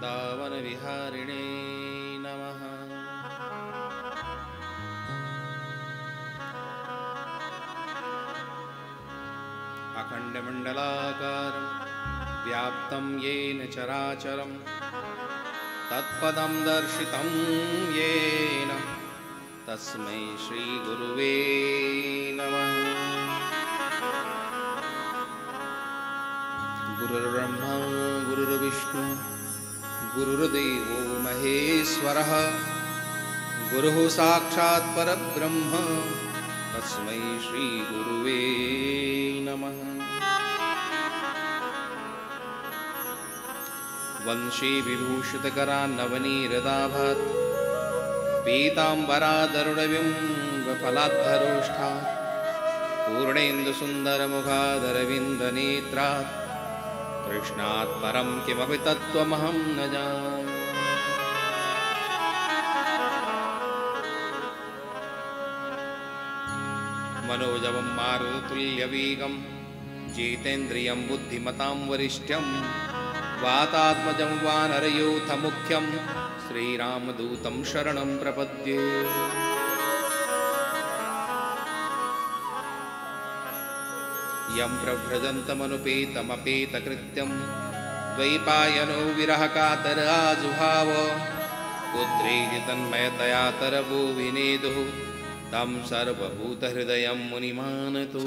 वृंदावनविहारिणे नमः। अखंडमंडलाकारं व्याप्तं येन चराचरं तत्पदं दर्शितं येन तस्मै श्री गुरुवे नमः। गुरुर्ब्रह्मा गुरुर्विष्णु गुरुर्देवो महेश्वरः गुरुः साक्षात् परब्रह्म तस्मै श्री गुरुवे नमः। वंशी विभूषितकरान्नवनीरदाभात् पीताम्बरादरुणबिम्बफलाद्धरोष्ठा पूर्णेन्दुसुन्दरमुखादरविन्दनेत्रात् कृष्णात् परं किमपि तत्त्वमहं न जाने। मनोजवं मारुततुल्यवेगं जितेन्द्रियं बुद्धिमतां वरिष्ठं वातात्मजं वानरयूथमुख्यं श्रीरामदूतं शरणं प्रपद्ये। यं प्रव्रजन्तमनुपेतमपेतकृत्यं द्वैपायनो विरहकातर आजुभाव पुत्रैः तन्मयतया तरवो विनेदुः तं सर्वभूतहृदयं मुनिमानतु।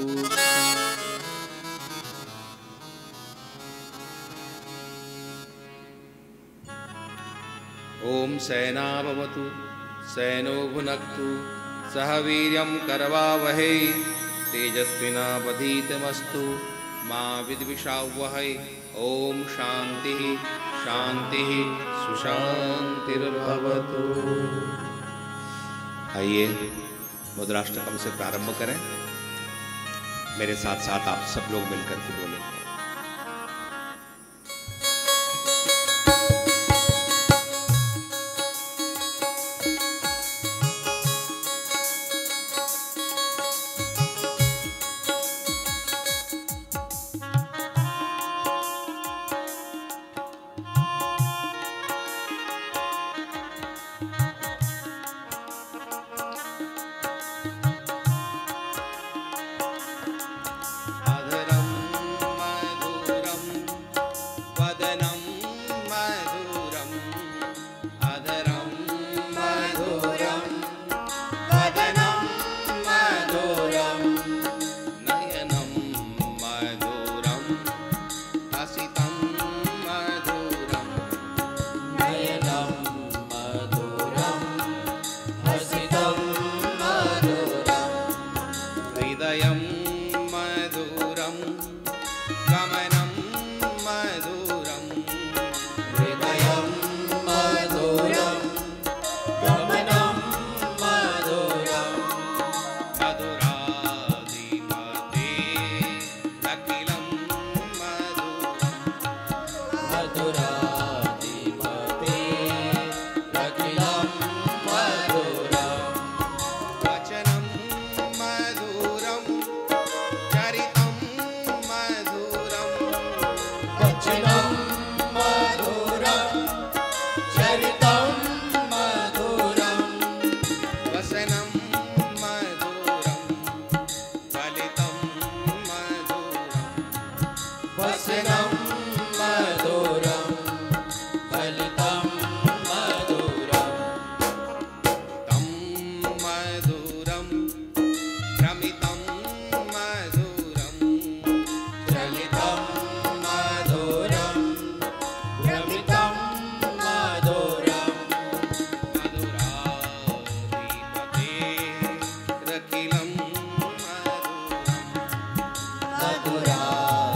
ॐ सेनाभवतु सैनो भुनक्तु सह वीर्यं करवावहै तेजस्विनावधीतमस्तु मा विद्विषावहै। ॐ शान्तिः शान्तिः सुशान्तिर्भवतु। आइए मुद्राष्टकम से प्रारंभ करें। मेरे साथ साथ आप सब लोग मिलकर के बोलेंगे।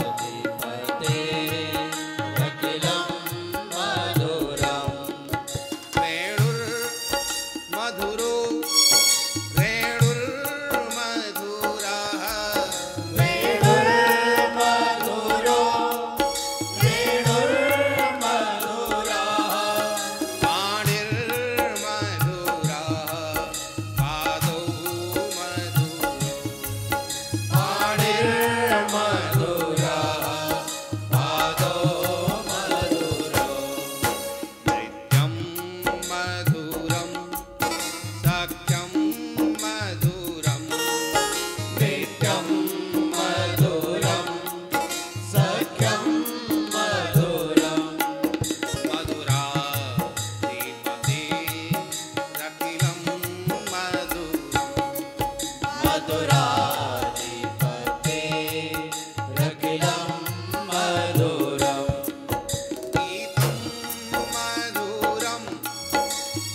मधुराधिपते सख्यं मधुरं मधुराधिपतेरखिलं मधुरं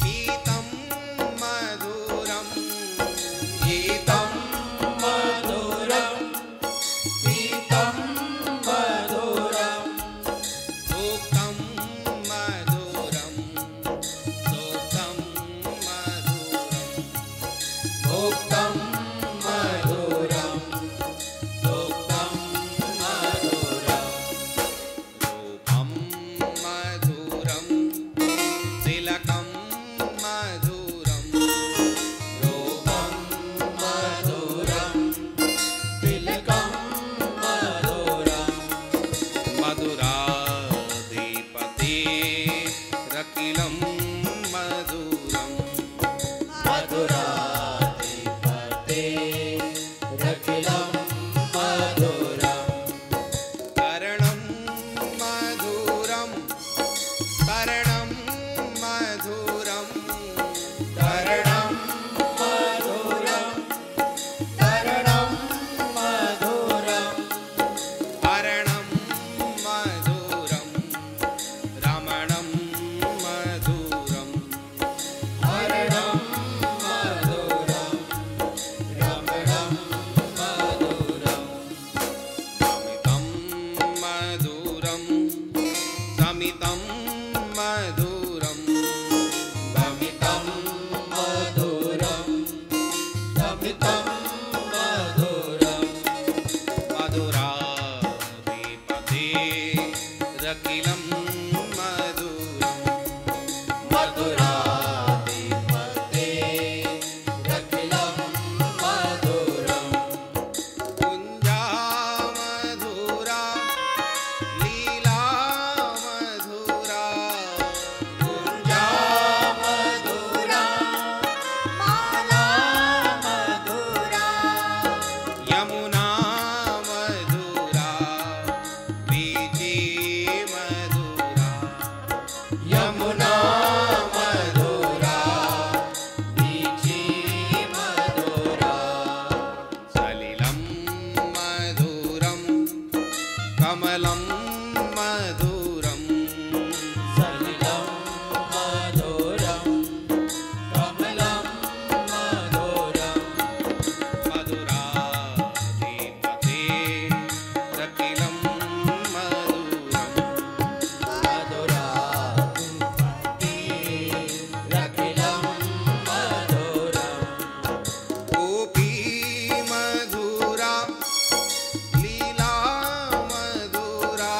गीतं मधुरं गीतं मधुरं गीतं मधुरं सूक्तं मधुरं सूक्तं मधुरं भोक्तं मधुरं सोक्तं मधुरं रूपं मधुरं तिलकं मधुरं रूपं मधुरं तिलकं मधुरं मधुराधिपतेरखिलं मधुरं मधुराधिपतेरखिलं मधुरं कर्णं मधुरं कर्णं मधुरं कर्णं मधुरं कर्णं मधुरं हरणं मधुरं रमणं मधुरं हरणं मधुरं रमणं मधुरं समितं मधुरं समितं मधुरं समितं मधुरं मधुराधिपतेरखिलं मधुरं मधुराधिपतेरखिलं मधुरं कुञ्जा मधुरा लीला मधुरा कुञ्जा मधुरा माला मधुरा यमुना मधुरा बीची मधुरा यमुना मधुरा बीची मधुरा सलिलं मधुरं कमलं मधुरं सलिलं मधुरं कमलं मधुरं मधुराधिपतेरखिलं मधुरं मधुराधिपतेरखिलं मधुरं गोपी मधुरा लीला मधुरा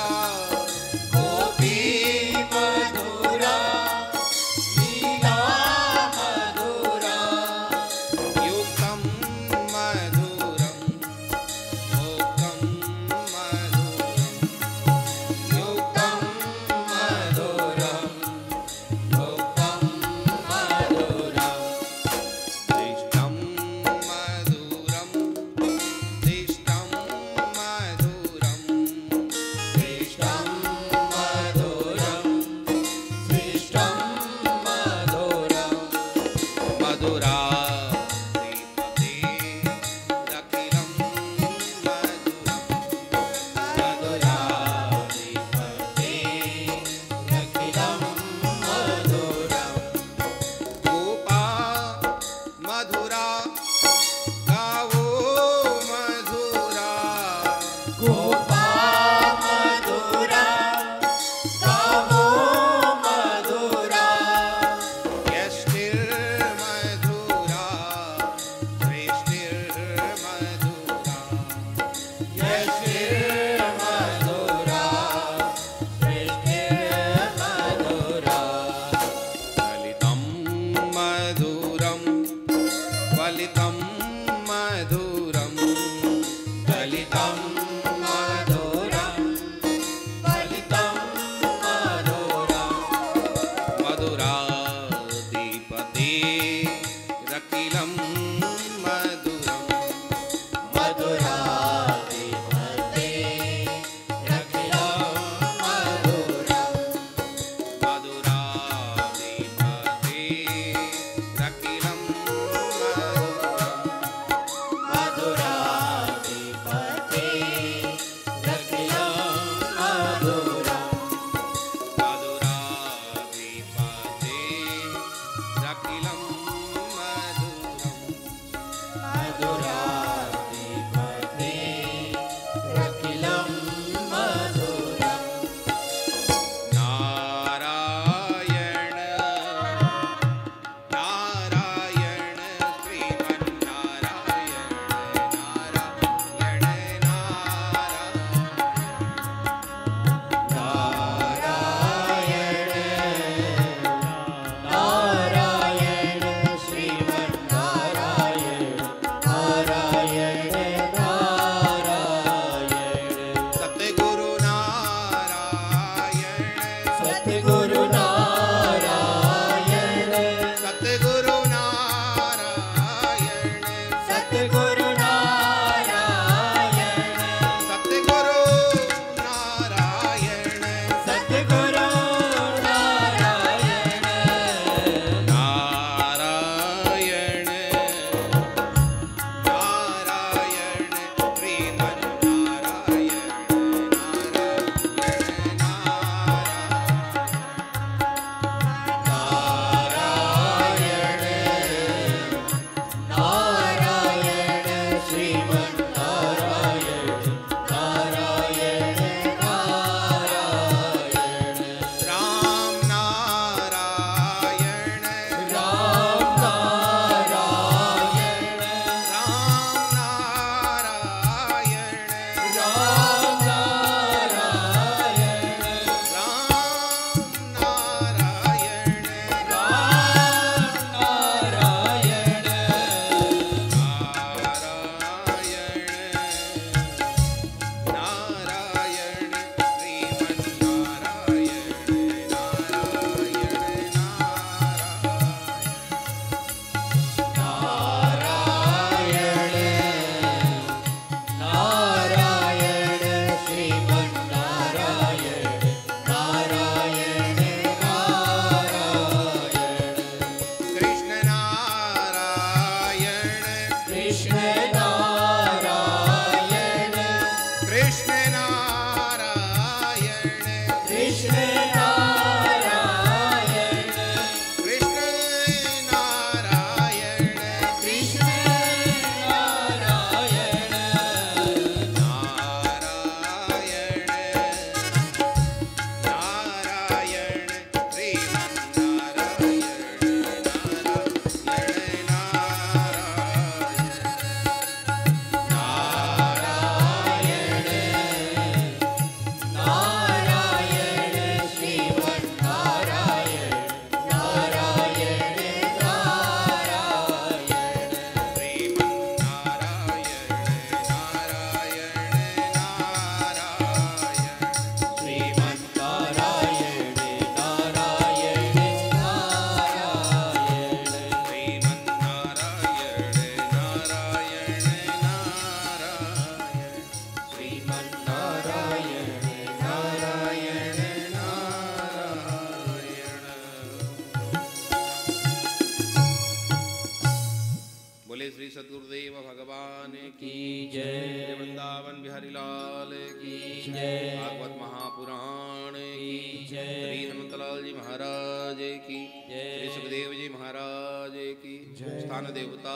महापुराण की जय। श्री हनुमतलाल जी महाराज की जय। श्री सुखदेव जी महाराज की जय। स्थान देवता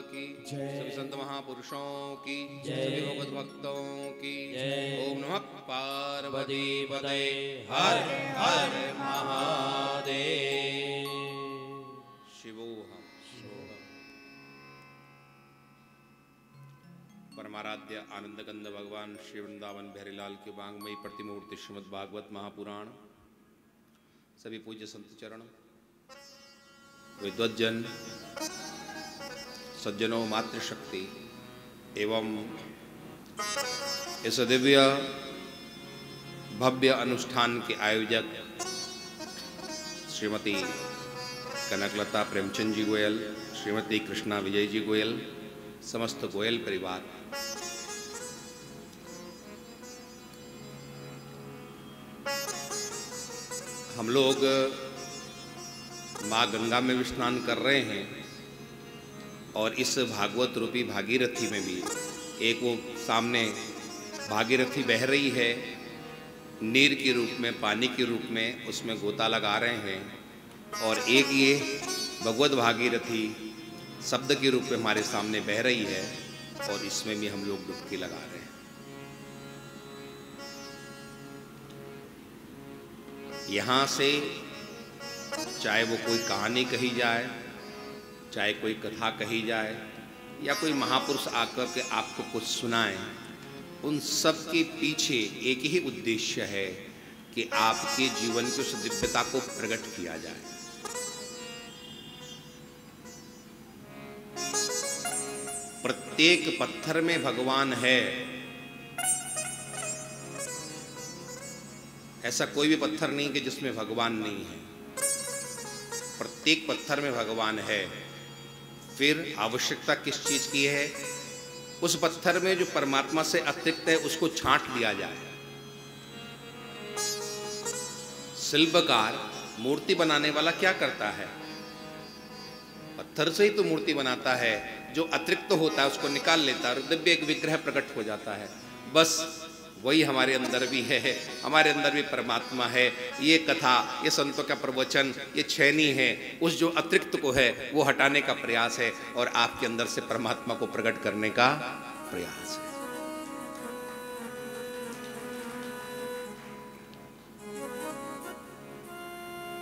की जय। सभी संत महापुरुषों की जय। सभी भगवत भक्तों की जय। ओम नमः पार्वती पदे हर हर महादेव। शिवोहम। परमाराध्य आनंद कंद भगवान श्री वृंदावन बिहारीलाल के वांगमयी प्रतिमूर्ति श्रीमद् भागवत महापुराण, सभी पूज्य संत चरण, विद्वज्जन सज्जनों, मातृशक्ति एवं इस दिव्य भव्य अनुष्ठान के आयोजक श्रीमती कनकलता प्रेमचंद जी गोयल, श्रीमती कृष्णा विजय जी गोयल, समस्त गोयल परिवार, हम लोग माँ गंगा में भी स्नान कर रहे हैं और इस भागवत रूपी भागीरथी में भी एक वो सामने भागीरथी बह रही है, नीर के रूप में, पानी के रूप में उसमें गोता लगा रहे हैं, और एक ये भगवत भागीरथी शब्द के रूप में हमारे सामने बह रही है और इसमें भी हम लोग डुबकी लगा रहे हैं। यहाँ से चाहे वो कोई कहानी कही जाए, चाहे कोई कथा कही जाए, या कोई महापुरुष आकर के आपको कुछ सुनाए, उन सब के पीछे एक ही उद्देश्य है कि आपके जीवन की उस दिव्यता को प्रकट किया जाए। प्रत्येक पत्थर में भगवान है, ऐसा कोई भी पत्थर नहीं कि जिसमें भगवान नहीं है। प्रत्येक पत्थर में भगवान है। फिर आवश्यकता किस चीज की है? उस पत्थर में जो परमात्मा से अतिरिक्त है उसको छांट लिया जाए। शिल्पकार, मूर्ति बनाने वाला क्या करता है? पत्थर से ही तो मूर्ति बनाता है, जो अतिरिक्त होता है उसको निकाल लेता है और दिव्य एक विग्रह प्रकट हो जाता है। बस वही हमारे अंदर भी है, हमारे अंदर भी परमात्मा है। ये कथा, ये संतों का प्रवचन, ये छेनी है, उस जो अतिरिक्त को है वो हटाने का प्रयास है और आपके अंदर से परमात्मा को प्रकट करने का प्रयास है।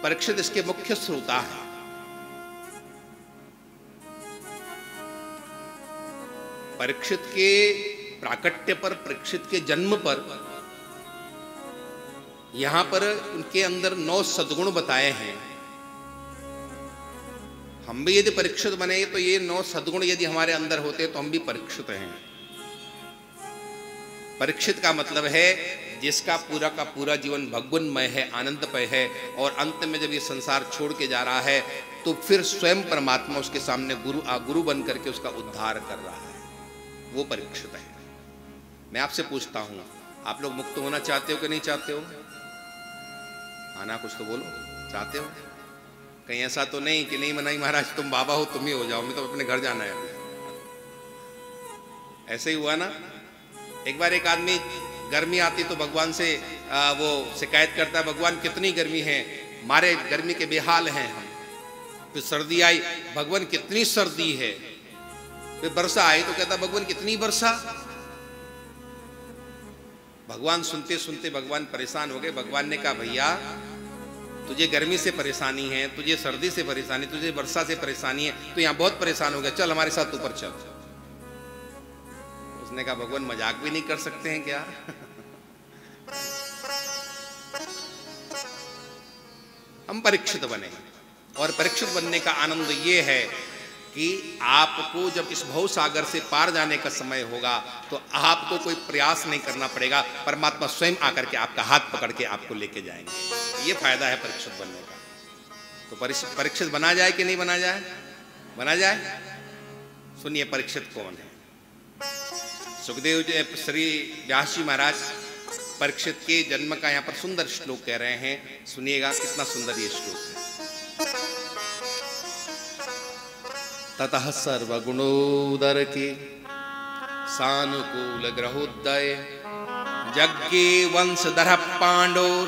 परीक्षित इसके मुख्य श्रोता है। परीक्षित के प्राकट्य पर, परीक्षित के जन्म पर, यहां पर उनके अंदर 9 सद्गुण बताए हैं। हम भी यदि परीक्षित बने तो ये 9 सद्गुण यदि हमारे अंदर होते तो हम भी परीक्षित हैं। परीक्षित का मतलब है जिसका पूरा का पूरा जीवन भगवानमय है, आनंदमय है, और अंत में जब ये संसार छोड़ के जा रहा है तो फिर स्वयं परमात्मा उसके सामने गुरु बन करके उसका उद्धार कर रहा है, वो परीक्षित है। मैं आपसे पूछता हूं, आप लोग मुक्त होना चाहते हो कि नहीं चाहते हो? आना, कुछ तो बोलो, चाहते हो? कहीं ऐसा तो नहीं कि नहीं मनाई महाराज तुम बाबा हो तुम ही हो जाओ, मैं तो अपने घर जाना है। ऐसे ही हुआ ना, एक बार एक आदमी गर्मी आती तो भगवान से वो शिकायत करता है, भगवान कितनी गर्मी है, मारे गर्मी के बेहाल हैं हम। फिर सर्दी आई, भगवान कितनी सर्दी है। फिर वर्षा आई तो कहता भगवान कितनी वर्षा। भगवान सुनते सुनते भगवान परेशान हो गए। भगवान ने कहा भैया तुझे गर्मी से परेशानी है, तुझे सर्दी से परेशानी, तुझे वर्षा से परेशानी है, तो यहाँ बहुत परेशान हो गया, चल हमारे साथ ऊपर चल। उसने कहा भगवान मजाक भी नहीं कर सकते हैं क्या? हम परीक्षित बने, और परीक्षित बनने का आनंद ये है कि आपको जब इस भव सागर से पार जाने का समय होगा तो आपको कोई प्रयास नहीं करना पड़ेगा, परमात्मा स्वयं आकर के आपका हाथ पकड़ के आपको लेके जाएंगे। ये फायदा है परीक्षित बनने का। तो परीक्षित बना जाए कि नहीं बना जाए? बना जाए। सुनिए परीक्षित कौन है। सुखदेव जी, श्री व्यास जी महाराज परीक्षित के जन्म का यहाँ पर सुंदर श्लोक कह रहे हैं, सुनिएगा कितना सुंदर ये श्लोक है। ततः सर्वगुणोदर के सानुकूल ग्रहोदय यज्ञे वंशधर पांडुर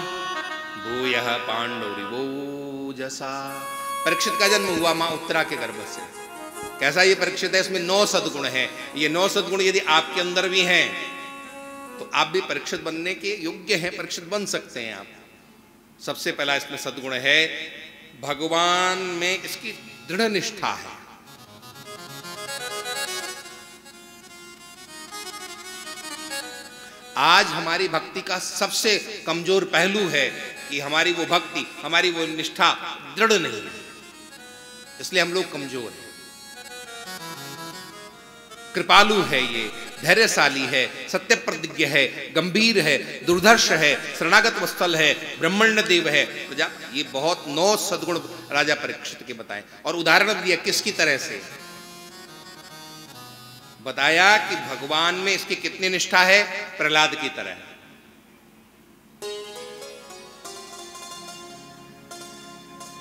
भूयः पांडुरिवोजसा। परीक्षित का जन्म हुआ मां उत्तरा के गर्भ से। कैसा ये परीक्षित है? इसमें 9 सद्गुण हैं। ये 9 सद्गुण यदि आपके अंदर भी हैं तो आप भी परीक्षित बनने के योग्य हैं, परीक्षित बन सकते हैं आप। सबसे पहला इसमें सद्गुण है भगवान में इसकी दृढ़ निष्ठा है। आज हमारी भक्ति का सबसे कमजोर पहलू है कि हमारी वो भक्ति, हमारी वो निष्ठा दृढ़ नहीं है, इसलिए हम लोग कमजोर हैं। कृपालु है ये, धैर्यशाली है, सत्य प्रतिज्ञ है, गंभीर है, दुर्धर्ष है, शरणागत वत्सल है, ब्रह्मण्य देव है। तो ये बहुत 9 सद्गुण राजा परीक्षित के बताए और उदाहरण दिया किसकी तरह से। बताया कि भगवान में इसकी कितनी निष्ठा है, प्रहलाद की तरह।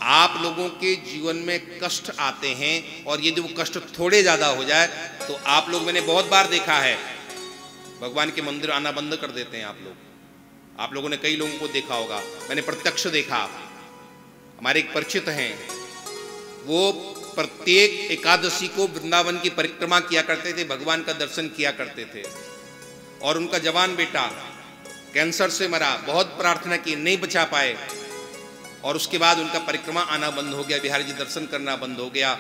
आप लोगों के जीवन में कष्ट आते हैं और यदि वो कष्ट थोड़े ज्यादा हो जाए तो आप लोग, मैंने बहुत बार देखा है, भगवान के मंदिर आना बंद कर देते हैं आप लोग। आप लोगों ने कई लोगों को देखा होगा, मैंने प्रत्यक्ष देखा। हमारे एक परिचित हैं, वो प्रत्येक एकादशी को वृंदावन की परिक्रमा किया करते थे, भगवान का दर्शन किया करते थे। और उनका जवान बेटा कैंसर से मरा, बहुत प्रार्थना की, नहीं बचा पाए और उसके बाद उनका परिक्रमा आना बंद हो गया, बिहारी जी दर्शन करना बंद हो गया।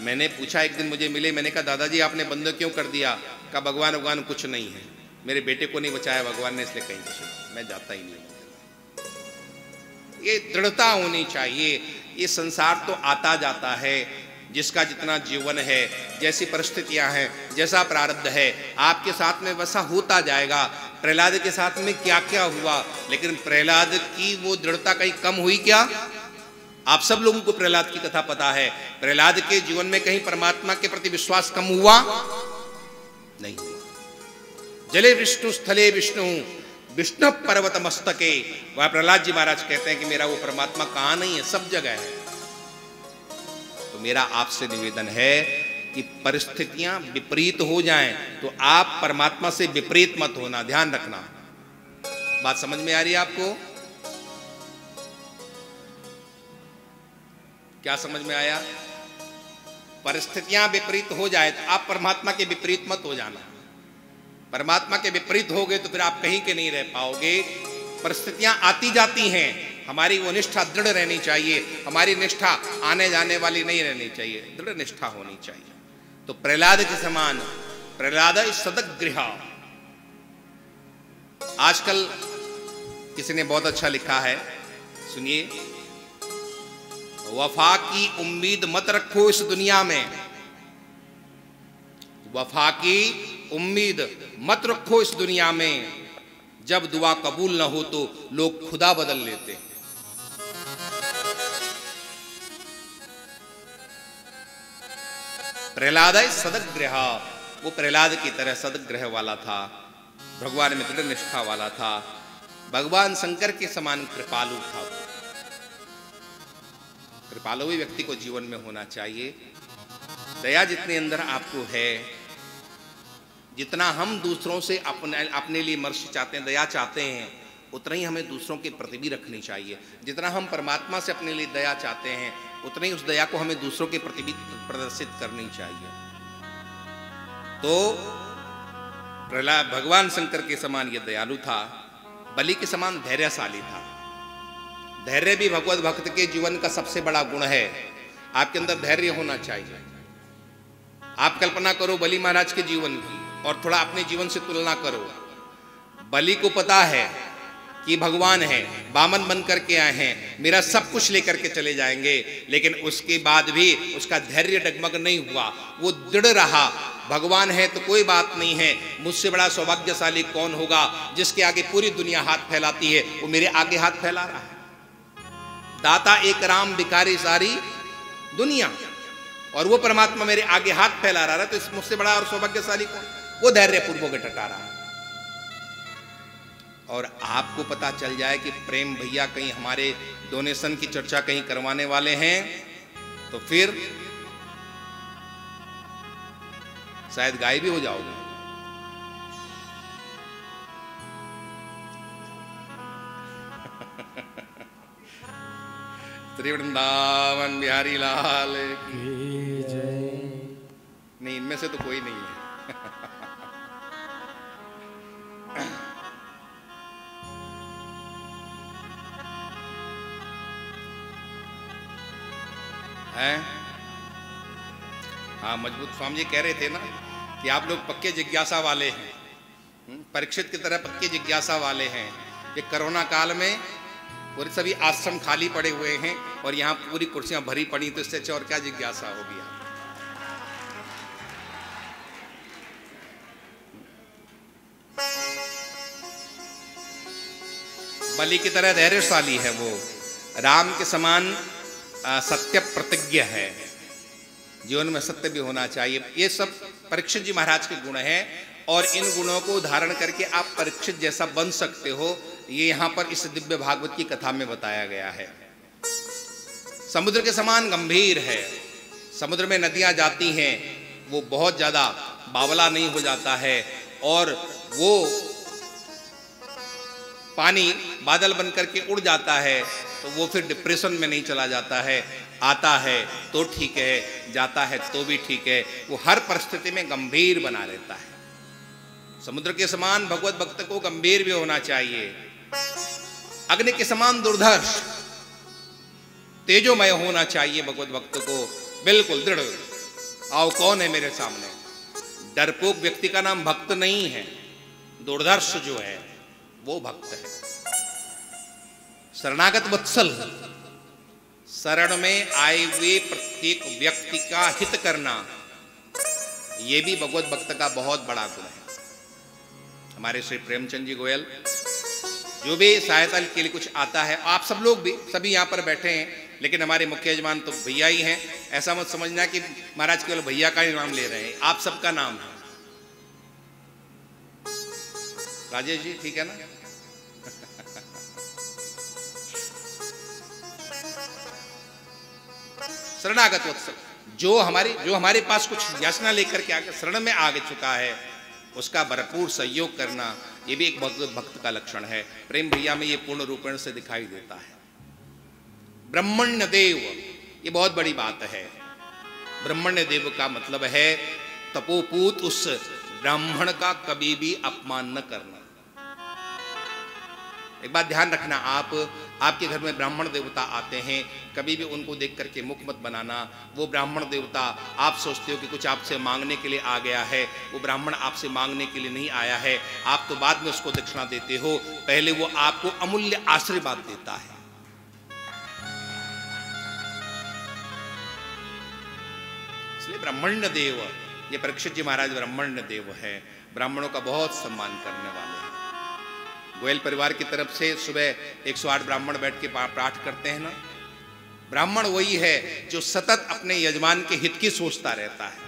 मैंने पूछा, एक दिन मुझे मिले, मैंने कहा दादाजी आपने बंद क्यों कर दिया? कहा भगवान कुछ नहीं है, मेरे बेटे को नहीं बचाया भगवान ने, इसलिए कहीं कुछ मैं जाता ही नहीं। ये दृढ़ता होनी चाहिए। ये संसार तो आता जाता है, जिसका जितना जीवन है, जैसी परिस्थितियां हैं, जैसा प्रारब्ध है, आपके साथ में वैसा होता जाएगा। प्रहलाद के साथ में क्या क्या हुआ, लेकिन प्रहलाद की वो दृढ़ता कहीं कम हुई क्या? आप सब लोगों को प्रहलाद की कथा पता है। प्रहलाद के जीवन में कहीं परमात्मा के प्रति विश्वास कम हुआ? नहीं हुआ। जले विष्णु स्थले विष्णु विष्णु पर्वत मस्तके। वह प्रहलाद जी महाराज कहते हैं कि मेरा वो परमात्मा कहां नहीं है, सब जगह है। तो मेरा आपसे निवेदन है कि परिस्थितियां विपरीत हो जाएं तो आप परमात्मा से विपरीत मत होना, ध्यान रखना। बात समझ में आ रही है आपको? क्या समझ में आया? परिस्थितियां विपरीत हो जाए तो आप परमात्मा के विपरीत मत हो जाना। परमात्मा के विपरीत हो गए तो फिर आप कहीं के नहीं रह पाओगे। परिस्थितियां आती जाती हैं, हमारी वो निष्ठा दृढ़ रहनी चाहिए। हमारी निष्ठा आने जाने वाली नहीं रहनी चाहिए, दृढ़ निष्ठा होनी चाहिए। तो प्रहलाद के समान, प्रहलाद सदगृह। आजकल किसी ने बहुत अच्छा लिखा है, सुनिए। वफा की उम्मीद मत रखो इस दुनिया में, वफा की उम्मीद मत रखो इस दुनिया में। जब दुआ कबूल ना हो तो लोग खुदा बदल लेते हैं। प्रहलाद सदगृह, वो प्रहलाद की तरह सदगृह वाला था, भगवान में दृढ़ निष्ठा वाला था, भगवान शंकर के समान कृपालु था। कृपालु भी व्यक्ति को जीवन में होना चाहिए। दया जितने अंदर आपको है, जितना हम दूसरों से अपने लिए मर्सी चाहते हैं, दया चाहते हैं, उतना ही हमें दूसरों के प्रति भी रखनी चाहिए। जितना हम परमात्मा से अपने लिए दया चाहते हैं, उतना ही उस दया को हमें दूसरों के प्रति भी प्रदर्शित करनी चाहिए। तो प्रहलाद भगवान शंकर के समान ये दयालु था, बलि के समान धैर्यशाली था। धैर्य भी भगवत भक्त के जीवन का सबसे बड़ा गुण है। आपके अंदर धैर्य होना चाहिए। आप कल्पना करो बलि महाराज के जीवन की और थोड़ा अपने जीवन से तुलना करो। बलि को पता है कि भगवान है, बामन बन करके आए हैं, मेरा सब कुछ लेकर के चले जाएंगे, लेकिन उसके बाद भी उसका धैर्य डगमग नहीं हुआ, वो दृढ़ रहा। भगवान है तो कोई बात नहीं है, मुझसे बड़ा सौभाग्यशाली कौन होगा जिसके आगे पूरी दुनिया हाथ फैलाती है, वो मेरे आगे हाथ फैला रहा है। दाता एक राम, भिखारी सारी दुनिया, और वो परमात्मा मेरे आगे हाथ फैला रहा है, तो इस मुझसे बड़ा और सौभाग्यशाली कौन? वो धैर्य पूर्वक टटा रहा है। और आपको पता चल जाए कि प्रेम भैया कहीं हमारे डोनेशन की चर्चा कहीं करवाने वाले हैं, तो फिर शायद गायब भी हो जाओगे। श्री वृंदावन बिहारी लाल की जय। नहीं, इनमें से तो कोई नहीं है। हैं? हाँ, मजबूत स्वामी जी कह रहे थे ना कि आप लोग पक्के जिज्ञासा वाले हैं, परीक्षित की तरह पक्के जिज्ञासा वाले हैं। कि कोरोना काल में पूरे सभी आश्रम खाली पड़े हुए हैं और यहाँ पूरी कुर्सियां भरी पड़ी, तो इससे अच्छा और क्या जिज्ञासा होगी। बलि की तरह धैर्यशाली है वो, राम के समान सत्य प्रतिज्ञ है, जीवन में सत्य भी होना चाहिए। ये सब परीक्षित जी महाराज के गुण हैं और इन गुणों को धारण करके आप परीक्षित जैसा बन सकते हो। ये यहाँ पर इस दिव्य भागवत की कथा में बताया गया है। समुद्र के समान गंभीर है, समुद्र में नदियां जाती हैं, वो बहुत ज्यादा बावला नहीं हो जाता है और वो पानी बादल बन करके उड़ जाता है, तो वो फिर डिप्रेशन में नहीं चला जाता है। आता है तो ठीक है, जाता है तो भी ठीक है, वो हर परिस्थिति में गंभीर बना रहता है। समुद्र के समान भगवत भक्त को गंभीर भी होना चाहिए, अग्नि के समान दुर्धर्ष तेजोमय होना चाहिए भगवत भक्त को, बिल्कुल दृढ़। आओ कौन है मेरे सामने? डरपोक व्यक्ति का नाम भक्त नहीं है, दुर्धर्ष जो है वो भक्त है। शरणागत वत्सल, शरण में आए हुए प्रत्येक व्यक्ति का हित करना, ये भी भगवत भक्त का बहुत बड़ा गुण है। हमारे श्री प्रेमचंद जी गोयल, जो भी सहायता के लिए कुछ आता है, आप सब लोग भी, सभी यहाँ पर बैठे हैं, लेकिन हमारे मुख्य यजमान तो भैया ही हैं। ऐसा मत समझना कि महाराज केवल भैया का ही नाम ले रहे हैं, आप सबका नाम है। राजेश जी ठीक है ना? शरणागत वत्सल, जो हमारे पास कुछ याचना लेकर के आगे शरण में आगे चुका है, उसका भरपूर सहयोग करना, ये भी एक भक्त का लक्षण है। प्रेम भैया में ये पूर्ण रूपेण से दिखाई देता है। ब्रह्मण्य देव, ये बहुत बड़ी बात है। ब्रह्मण्य देव का मतलब है तपोपूत उस ब्राह्मण का कभी भी अपमान न करना। एक बात ध्यान रखना, आपके घर में ब्राह्मण देवता आते हैं, कभी भी उनको देख करके मुख मत बनाना। वो ब्राह्मण देवता, आप सोचते हो कि कुछ आपसे मांगने के लिए आ गया है, वो ब्राह्मण आपसे मांगने के लिए नहीं आया है। आप तो बाद में उसको दक्षिणा देते हो, पहले वो आपको अमूल्य आशीर्वाद देता है। इसलिए ब्राह्मण्य देव, ये परीक्षित जी महाराज ब्राह्मण्य देव है, ब्राह्मणों का बहुत सम्मान करने वाले हैं। गोयल परिवार की तरफ से सुबह 108 ब्राह्मण बैठ के पाठ करते हैं ना। ब्राह्मण वही है जो सतत अपने यजमान के हित की सोचता रहता है।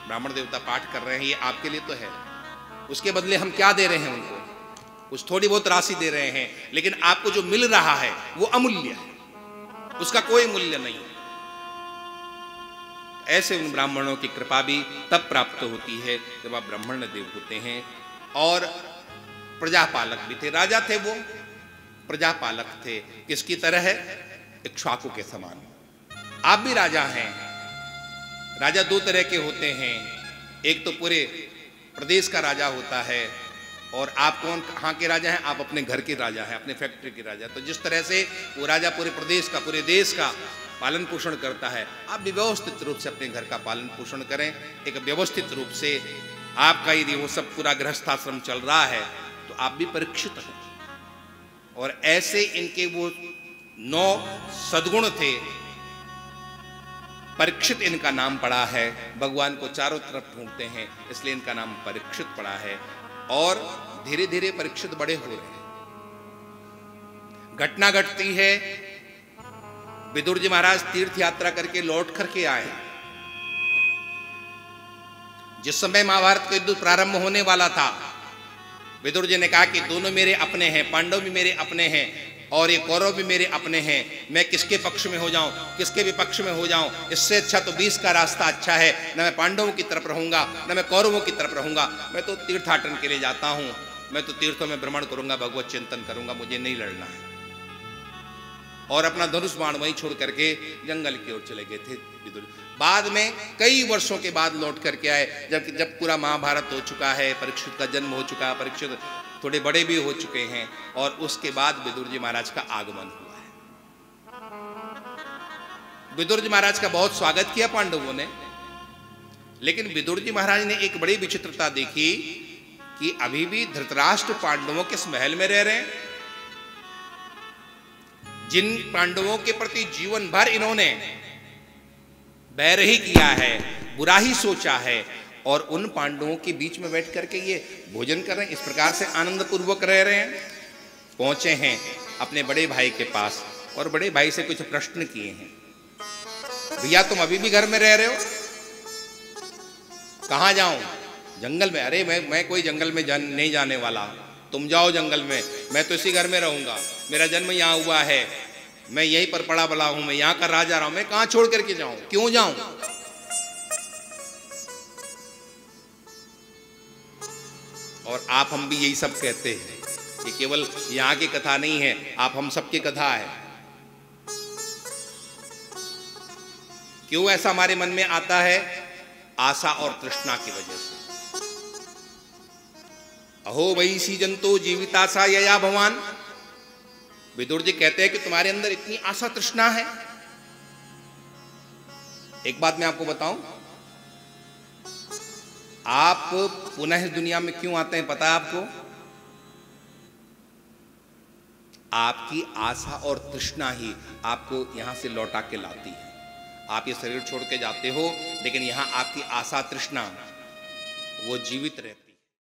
ब्राह्मण देवता पाठ कर रहे हैं, ये आपके लिए तो है, उसके बदले हम क्या दे रहे हैं उनको? कुछ थोड़ी बहुत राशि दे रहे हैं, लेकिन आपको जो मिल रहा है वो अमूल्य है, उसका कोई मूल्य नहीं है। ऐसे उन ब्राह्मणों की कृपा भी तब प्राप्त होती है जब आप ब्राह्मण देव होते हैं। और प्रजापालक भी थे, राजा थे वो, प्रजापालक थे। किसकी तरह है? इक्ष्वाकु के समान। आप भी राजा हैं। राजा दो तरह के होते हैं, एक तो पूरे प्रदेश का राजा होता है, और आप कहाँ के राजा हैं? आप अपने घर के राजा हैं, अपने फैक्ट्री के राजा। तो जिस तरह से वो राजा पूरे प्रदेश का, पूरे देश का पालन पोषण करता है, आप भी व्यवस्थित रूप से अपने घर का पालन पोषण करें। एक व्यवस्थित रूप से आपका यदि वो सब पूरा गृहस्थाश्रम चल रहा है तो आप भी परीक्षित हैं। और ऐसे इनके वो 9 सद्गुण थे, परीक्षित इनका नाम पड़ा है। भगवान को चारों तरफ ढूंढते हैं, इसलिए इनका नाम परीक्षित पड़ा है। और धीरे धीरे परीक्षित बड़े हो रहे हैं। घटना घटती है, विदुर जी महाराज तीर्थ यात्रा करके लौट करके आए। जिस समय महाभारत का युद्ध प्रारंभ होने वाला था, विदुर जी ने कहा कि दोनों मेरे अपने हैं, पांडव भी मेरे अपने हैं और ये कौरव भी मेरे अपने हैं। मैं किसके पक्ष में हो जाऊं, किसके विपक्ष में हो जाऊं? इससे अच्छा तो 20 का रास्ता अच्छा है। न मैं पांडवों की तरफ रहूंगा, न मैं कौरवों की तरफ रहूंगा। मैं तो तीर्थाटन के लिए जाता हूं। मैं तो तीर्थों में भ्रमण करूंगा, भगवत चिंतन करूंगा, मुझे नहीं लड़ना है। और अपना धनुष बाण वहीं छोड़ करके जंगल की ओर चले गए थे विदुर। बाद में कई वर्षों के बाद लौट करके आए, जब पूरा महाभारत हो चुका है, परीक्षित का जन्म हो चुका है, परीक्षित थोड़े बड़े भी हो चुके हैं, और उसके बाद विदुर जी महाराज का आगमन हुआ है। विदुर जी महाराज का बहुत स्वागत किया पांडवों ने, लेकिन विदुर जी महाराज ने एक बड़ी विचित्रता देखी कि अभी भी धृतराष्ट्र पांडवों के महल में रह रहे हैं। जिन पांडवों के प्रति जीवन भर इन्होंने बैर ही किया है, बुरा ही सोचा है, और उन पांडवों के बीच में बैठ करके ये भोजन कर रहे हैं, इस प्रकार से आनंद पूर्वक रह रहे हैं। पहुंचे हैं अपने बड़े भाई के पास और बड़े भाई से कुछ प्रश्न किए हैं। भैया तुम अभी भी घर में रह रहे हो? कहाँ जाऊं? जंगल में। अरे मैं कोई जंगल में नहीं जाने वाला, तुम जाओ जंगल में, मैं तो इसी घर में रहूंगा, मेरा जन्म यहाँ हुआ है, मैं यहीं पर पड़ा बड़ा हूं, मैं यहाँ का राजा रहा हूं, मैं कहाँ छोड़ करके जाऊं, क्यों जाऊं? और आप हम भी यही सब कहते हैं, ये केवल यहाँ की कथा नहीं है, आप हम सबकी कथा है। क्यों ऐसा हमारे मन में आता है? आशा और तृष्णा की वजह से। अहो वही सी जंतु जीविताशा यया भगवान। विदुर जी कहते हैं कि तुम्हारे अंदर इतनी आशा तृष्णा है। एक बात मैं आपको बताऊं, आप पुनः इस दुनिया में क्यों आते हैं पता है आपको? आपकी आशा और तृष्णा ही आपको यहां से लौटा के लाती है। आप ये शरीर छोड़ के जाते हो, लेकिन यहां आपकी आशा तृष्णा वो जीवित रहती है।